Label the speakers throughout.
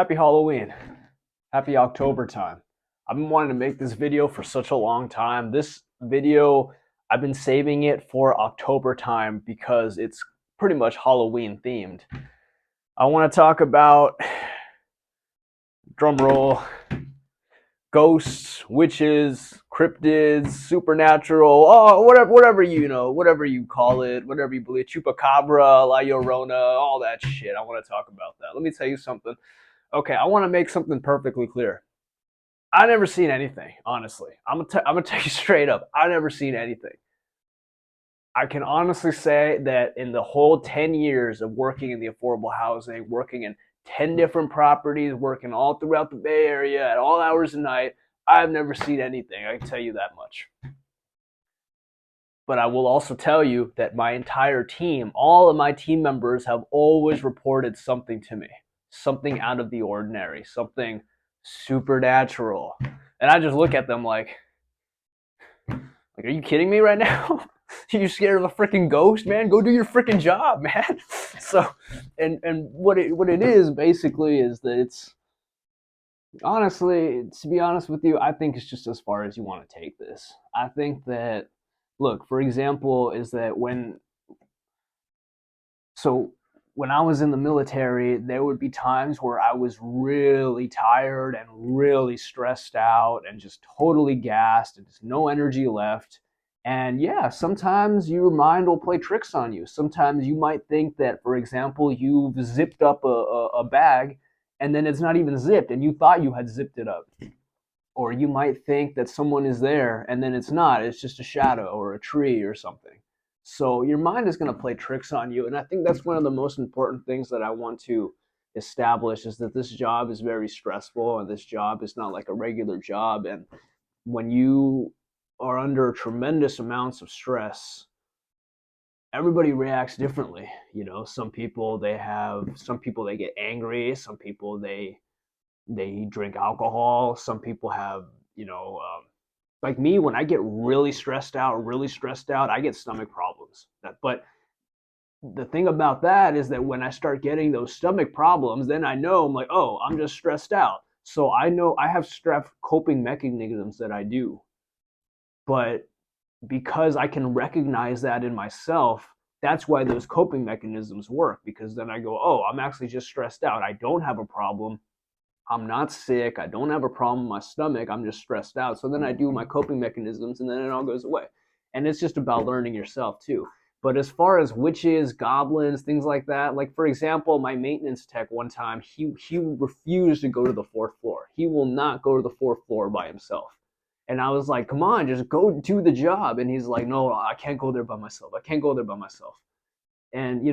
Speaker 1: Happy Halloween. Happy October time. I've been wanting to make this video for such a long time. This video, I've been saving it for October time because it's pretty much Halloween themed. I want to talk about, drum roll, ghosts, witches, cryptids, supernatural, oh, whatever whatever you call it, whatever you believe, chupacabra, La Llorona, all that shit. I want to talk about that. Let me tell you something. Okay, I want to make something perfectly clear. I never seen anything, honestly. I'm gonna tell you straight up. I never seen anything. I can honestly say that in the whole 10 years of working in the affordable housing, working in 10 different properties, working all throughout the Bay Area at all hours of night, I've never seen anything. I can tell you that much. But I will also tell you that my entire team, all of my team members have always reported something to me, something out of the ordinary, something supernatural. And I just look at them like, are you kidding me right now? You scared of a freaking ghost, man? Go do your freaking job, man. So, and what it is basically is that it's honestly, to be honest with you, I think it's just as far as you want to take this. I think that, look, for example, is that so when I was in the military, there would be times where I was really tired and really stressed out and just totally gassed and just no energy left. And yeah, sometimes your mind will play tricks on you. Sometimes you might think that, for example, you've zipped up a bag and then it's not even zipped and you thought you had zipped it up. Or you might think that someone is there and then it's not, it's just a shadow or a tree or something. So your mind is going to play tricks on you. And I think that's one of the most important things that I want to establish is that this job is very stressful and this job is not like a regular job. And when you are under tremendous amounts of stress, everybody reacts differently. You know, some people they get angry, some people they drink alcohol, some people have, like me, when I get really stressed out, I get stomach problems. But the thing about that is that when I start getting those stomach problems, then I know I'm like, oh, I'm just stressed out. So I know I have stress coping mechanisms that I do. But because I can recognize that in myself, that's why those coping mechanisms work. Because then I go, oh, I'm actually just stressed out. I don't have a problem. I'm not sick. I don't have a problem with my stomach. I'm just stressed out. So then I do my coping mechanisms and then it all goes away. And it's just about learning yourself too. But as far as witches, goblins, things like that, like for example, my maintenance tech one time, he refused to go to the fourth floor. He will not go to the fourth floor by himself. And I was like, come on, just go do the job. And he's like, no, I can't go there by myself. I can't go there by myself. And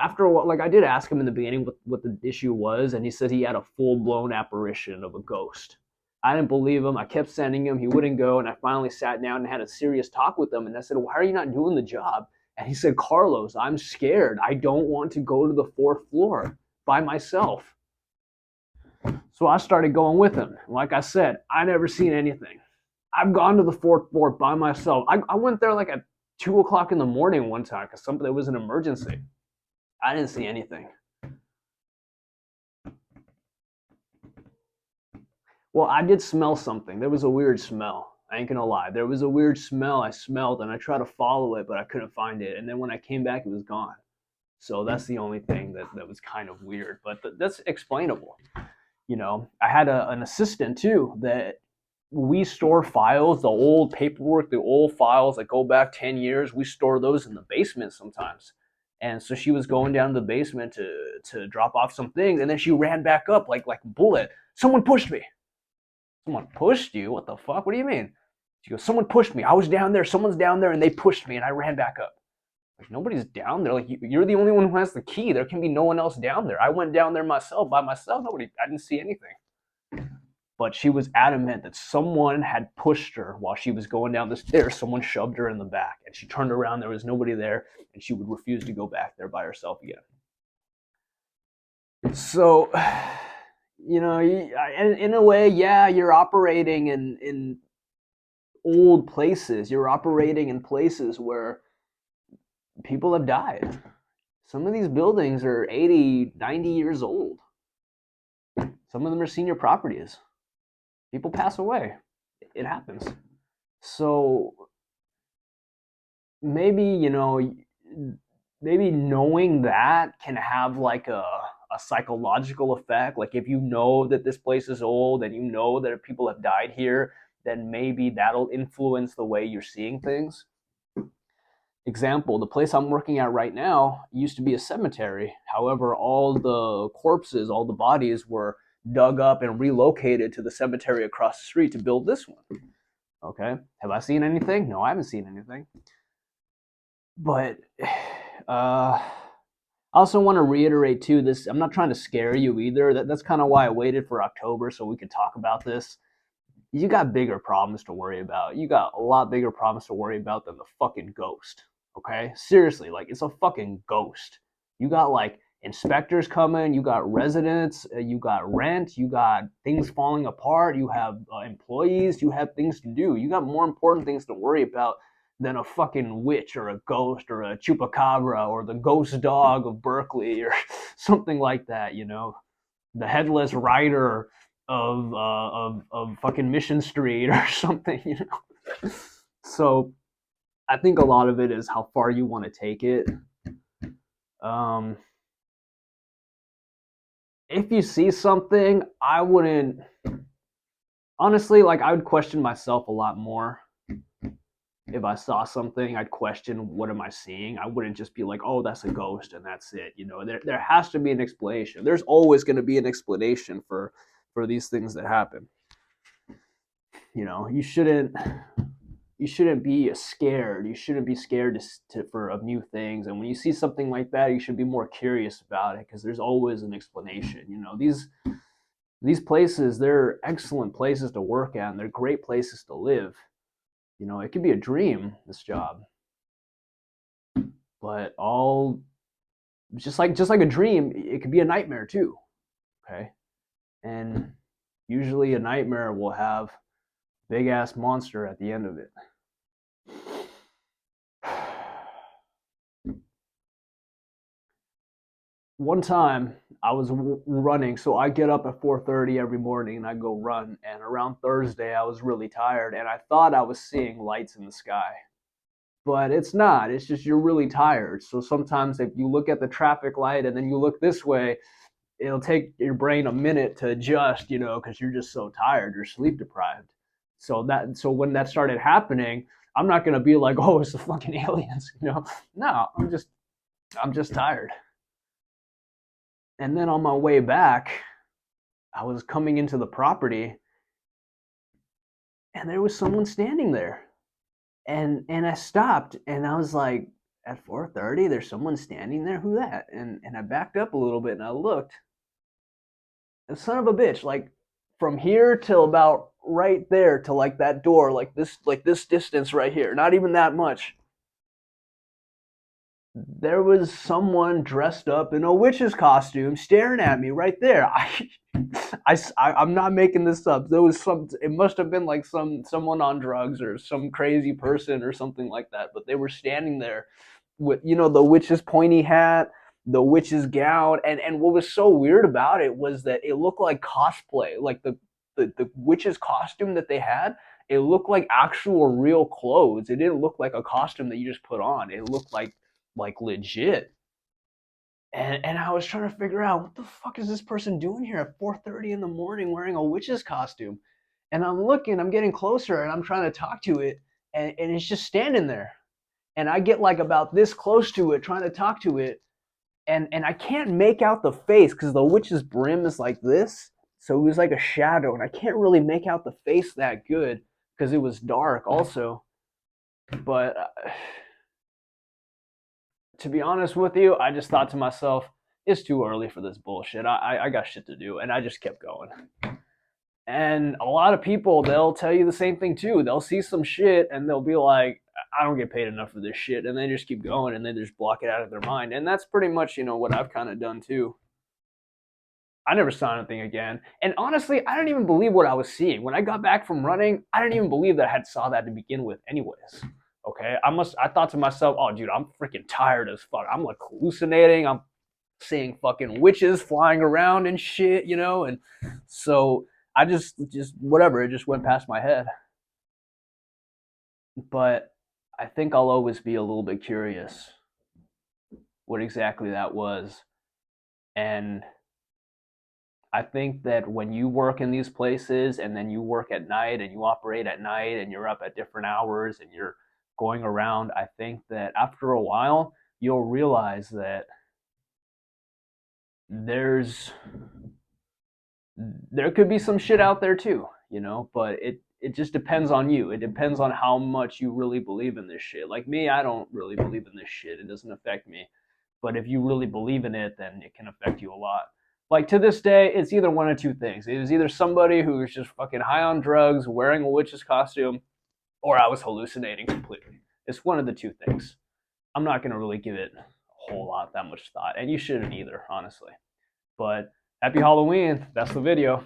Speaker 1: after a while, like I did ask him in the beginning what the issue was, and he said he had a full blown apparition of a ghost. I didn't believe him. I kept sending him. He wouldn't go, and I finally sat down and had a serious talk with him. And I said, "Why are you not doing the job?" And he said, "Carlos, I'm scared. I don't want to go to the fourth floor by myself." So I started going with him. Like I said, I never seen anything. I've gone to the fourth floor by myself. I went there like at 2 o'clock in the morning one time because something, there was an emergency. I didn't see anything. Well, I did smell something. There was a weird smell. I ain't gonna lie. There was a weird smell I smelled, and I tried to follow it, but I couldn't find it. And then when I came back, it was gone. So that's the only thing that was kind of weird, but that's explainable. I had an assistant too that we store files, the old paperwork, the old files that go back 10 years, we store those in the basement sometimes. And so she was going down to the basement to drop off some things, and then she ran back up like a bullet. Someone pushed me. Someone pushed you? What the fuck? What do you mean? She goes, someone pushed me. I was down there. Someone's down there, and they pushed me, and I ran back up. Like, nobody's down there. Like, you're the only one who has the key. There can be no one else down there. I went down there myself, by myself. I didn't see anything. But she was adamant that someone had pushed her while she was going down the stairs. Someone shoved her in the back, and she turned around. There was nobody there, and she would refuse to go back there by herself again. So, in a way, yeah, you're operating in old places. You're operating in places where people have died. Some of these buildings are 80, 90 years old. Some of them are senior properties. People pass away. It happens. So maybe, maybe knowing that can have like a psychological effect. Like if you know that this place is old and you know that people have died here, then maybe that'll influence the way you're seeing things. Example, the place I'm working at right now used to be a cemetery. However, all the corpses, all the bodies were dug up and relocated to the cemetery across the street to build this one. Okay. Have I seen anything? No, I haven't seen anything. But I also want to reiterate too, this, I'm not trying to scare you either. That's kind of why I waited for October so we could talk about this. You got bigger problems to worry about. You got a lot bigger problems to worry about than the fucking ghost. Okay? Seriously, like it's a fucking ghost. You got like inspectors coming, you got residents, you got rent, you got things falling apart, you have employees, you have things to do. You got more important things to worry about than a fucking witch or a ghost or a chupacabra or the ghost dog of Berkeley or something like that, the headless rider of fucking Mission Street or something. So I think a lot of it is how far you want to take it. If you see something, I wouldn't honestly, like, I would question myself a lot more. If I saw something, I'd question, what am I seeing? I wouldn't just be like, oh, that's a ghost and that's it. There has to be an explanation. There's always going to be an explanation for these things that happen. You shouldn't be scared. You shouldn't be scared of new things. And when you see something like that, you should be more curious about it because there's always an explanation. These places, they're excellent places to work at, and they're great places to live. It could be a dream, this job, but all just like a dream, it could be a nightmare too. Okay, and usually a nightmare will have big ass monster at the end of it. One time I was running, so I get up at 4:30 every morning and I go run. And around Thursday, I was really tired, and I thought I was seeing lights in the sky, but it's not. It's just you're really tired. So sometimes if you look at the traffic light and then you look this way, it'll take your brain a minute to adjust, because you're just so tired, you're sleep deprived. So when that started happening, I'm not gonna be like, oh, it's the fucking aliens, No, I'm just tired. And then on my way back, I was coming into the property and there was someone standing there. And I stopped and I was like, at 4:30, there's someone standing there? Who that? And I backed up a little bit and I looked. And son of a bitch, like from here till about right there to like that door, like this distance right here, not even that much. There was someone dressed up in a witch's costume staring at me right there. I'm not making this up. There was it must have been like someone on drugs or some crazy person or something like that. But they were standing there with, the witch's pointy hat, the witch's gown. And what was so weird about it was that it looked like cosplay. Like the witch's costume that they had, it looked like actual real clothes. It didn't look like a costume that you just put on. It looked like legit. And I was trying to figure out, what the fuck is this person doing here at 4:30 in the morning wearing a witch's costume? And I'm getting closer and I'm trying to talk to it, and it's just standing there. And I get like about this close to it, trying to talk to it, and I can't make out the face because the witch's brim is like this. So it was like a shadow, and I can't really make out the face that good because it was dark also. But to be honest with you, I just thought to myself, it's too early for this bullshit. I got shit to do. And I just kept going. And a lot of people, they'll tell you the same thing too. They'll see some shit and they'll be like, I don't get paid enough for this shit. And they just keep going and they just block it out of their mind. And that's pretty much, what I've kind of done too. I never saw anything again. And honestly, I didn't even believe what I was seeing. When I got back from running, I didn't even believe that I had saw that to begin with anyways. Okay, I thought to myself, oh, dude, I'm freaking tired as fuck. I'm like hallucinating. I'm seeing fucking witches flying around and shit, and So I just whatever, it just went past my head. But I think I'll always be a little bit curious what exactly that was. And I think that when you work in these places and then you work at night and you operate at night and you're up at different hours and you're going around, I think that after a while, you'll realize that there's there could be some shit out there too, you know, but it just depends on you. It depends on how much you really believe in this shit. Like me, I don't really believe in this shit. It doesn't affect me. But if you really believe in it, then it can affect you a lot. Like to this day, it's either one of two things. It was either somebody who's just fucking high on drugs, wearing a witch's costume, or I was hallucinating completely. It's one of the two things. I'm not gonna really give it a whole lot that much thought, and you shouldn't either, honestly. But happy Halloween. That's the video.